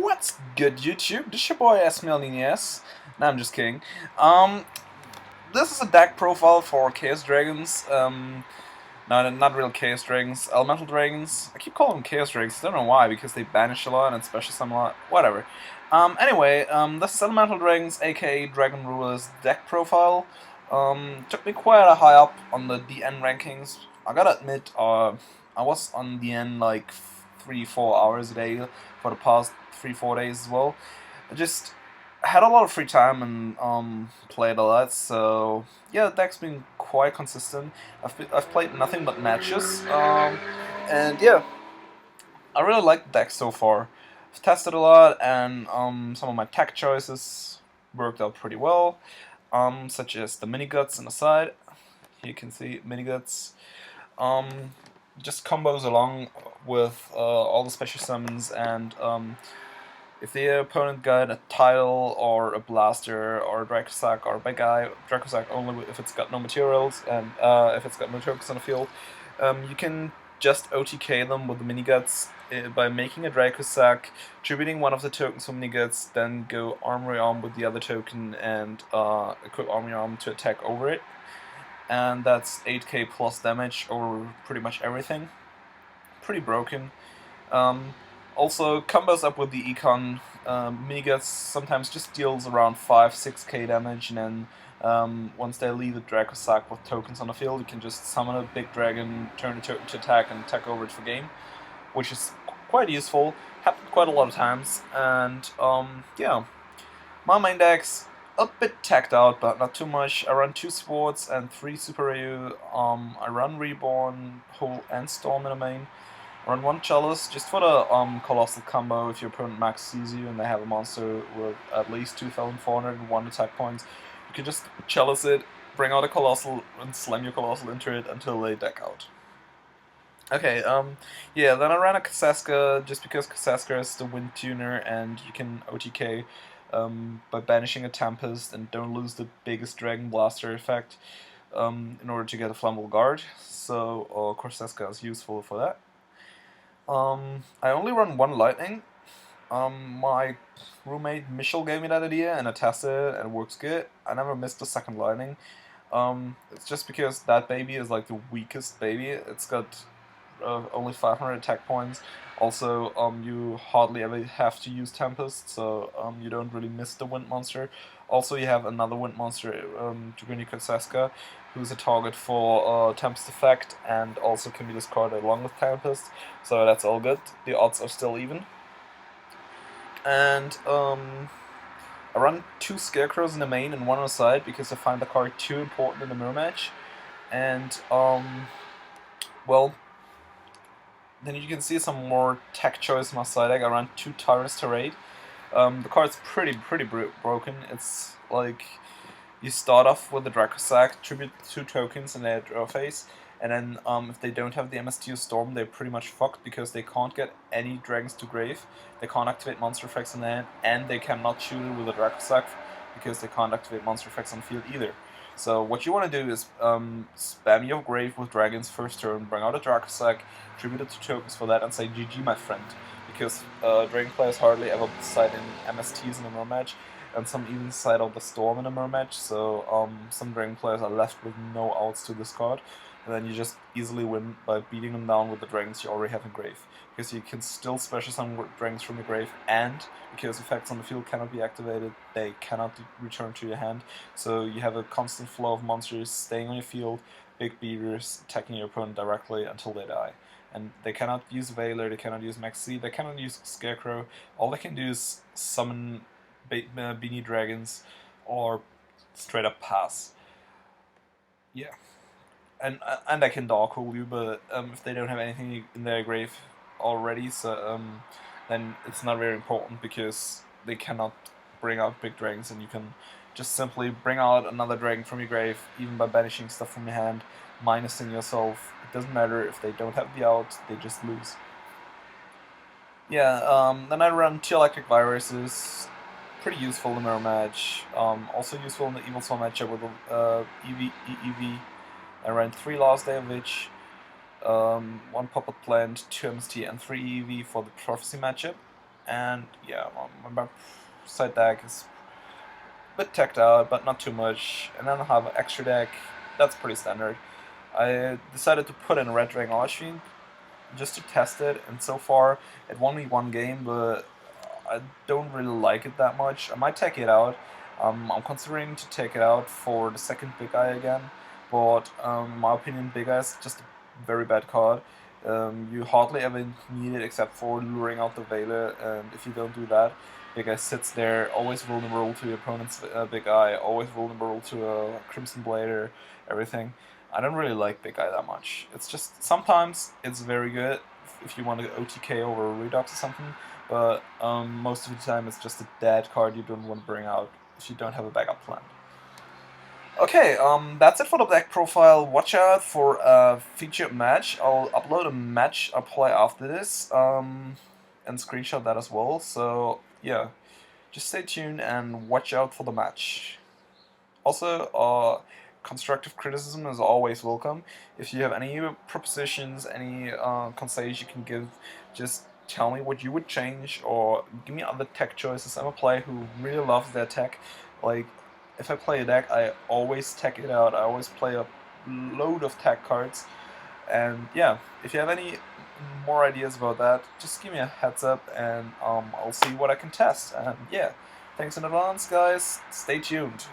What's good, YouTube? This your boy MerlinSchumacher's. Nah, I'm just kidding. This is a deck profile for Chaos Dragons. No, not real Chaos Dragons, Elemental Dragons. I keep calling them Chaos Dragons. I don't know why, because they banish a lot and special summon a lot. Whatever. Anyway, this is Elemental Dragons, aka Dragon Ruler's deck profile. Took me quite a high up on the DN rankings. I gotta admit, I was on DN like 3-4 hours a day for the past 3-4 days as well. I just had a lot of free time and played a lot, so yeah, the deck's been quite consistent. I've played nothing but matches, and yeah, I really like the deck so far. I've tested a lot, and some of my tech choices worked out pretty well, such as the mini guts on the side. Here you can see mini guts. Just combos along with all the special summons, and if the opponent got a title or a blaster or a Dracosac or a big guy, Dracosac only if it's got no materials and if it's got no tokens on the field, you can just OTK them with the miniguts by making a Dracosac, tributing one of the tokens from miniguts, then go Armory Arm with the other token and equip Armory Arm to attack over it. And that's 8k plus damage over pretty much everything. Pretty broken. Also, combos up with the Econ miniguts sometimes just deals around 5-6k damage, and then once they leave the Dracosac with tokens on the field, you can just summon a big dragon, turn it to attack, and attack over it for game, which is quite useful. Happened quite a lot of times, and yeah, my main deck's a bit tacked out, but not too much. I run 2 Swords and 3 Super Ryu. I run Reborn, Hole, and Storm in the main. I run 1 Chalice just for the Colossal combo. If your opponent max sees you and they have a monster with at least 2,401 attack points, you can just Chalice it, bring out a Colossal, and slam your Colossal into it until they deck out. Okay, yeah, then I ran a Kasaska just because Kasaska is the wind tuner and you can OTK by banishing a Tempest and don't lose the biggest Dragon Blaster effect in order to get a Flammable Guard. So Kasaska is useful for that. I only run 1 Lightning. My roommate Michelle gave me that idea and I tested it and it works good. I never missed the second Lightning. It's just because that baby is like the weakest baby. It's got only 500 attack points. Also, you hardly ever have to use Tempest, so you don't really miss the Wind Monster. Also, you have another Wind Monster, Dragoni Kasaska, who's a target for Tempest effect, and also can be discarded along with Tempest, so that's all good. The odds are still even. And I run 2 Scarecrows in the main and 1 on the side because I find the card too important in the mirror match. And well, then you can see some more tech choice on my side deck. I run 2 Tyrants to raid. The card's pretty broken. It's like you start off with the Dracosac, tribute 2 tokens in their draw phase, and then if they don't have the MST Storm, they're pretty much fucked because they can't get any dragons to grave, they can't activate monster effects in their hand, and they cannot shoot it with a Dracosac because they can't activate monster effects on the field either. So what you want to do is spam your grave with dragons first turn, bring out a Dracosac, tribute it to tokens for that, and say GG my friend. Because dragon players hardly ever side in MSTs in a mirror match, and some even side out the Storm in a mirror match, so some dragon players are left with no outs to discard, and then you just easily win by beating them down with the dragons you already have in grave. Because you can still special summon dragons from your grave, and because effects on the field cannot be activated, they cannot return to your hand, so you have a constant flow of monsters staying on your field, big beaters attacking your opponent directly until they die. And they cannot use Veiler, they cannot use Max C, they cannot use Scarecrow. All they can do is summon Beanie Dragons or straight up pass. Yeah. And I can Darkhold you, but if they don't have anything in their grave already, so then it's not very important because they cannot bring out big dragons, and you can just simply bring out another dragon from your grave, even by banishing stuff from your hand, minusing yourself. It doesn't matter if they don't have the out, they just lose. Yeah, then I run 2 Electric Viruses, pretty useful in the mirror match, also useful in the Evil Soul matchup with EV. I ran 3 Last Day of Witch, 1 Puppet Plant, 2 MST, and 3 EV for the Prophecy matchup. And yeah, my side deck is a bit teched out, but not too much. And then I have an extra deck. That's pretty standard. I decided to put in Red Dragon Archfiend just to test it, and so far it won me one game, but I don't really like it that much. I might take it out. I'm considering to take it out for the second Big Eye again, but in my opinion, Big Eye is just a very bad card. You hardly ever need it except for luring out the Veiler, and if you don't do that, Big Eye sits there, always vulnerable to your opponent's Big Eye, always vulnerable to a Crimson Blader, everything. I don't really like Big Eye that much. It's just, sometimes it's very good if you want to OTK over a Redux or something, but most of the time it's just a dead card you don't want to bring out if you don't have a backup plan. Okay, that's it for the deck profile. Watch out for a featured match. I'll upload a match I play after this, and screenshot that as well. So yeah, just stay tuned and watch out for the match. Also, constructive criticism is always welcome. If you have any propositions, any consists you can give, just tell me what you would change, or give me other tech choices. I'm a player who really loves their tech. Like, if I play a deck, I always tech it out. I always play a load of tech cards. And yeah, if you have any more ideas about that, just give me a heads up, and I'll see what I can test. And yeah, thanks in advance, guys. Stay tuned.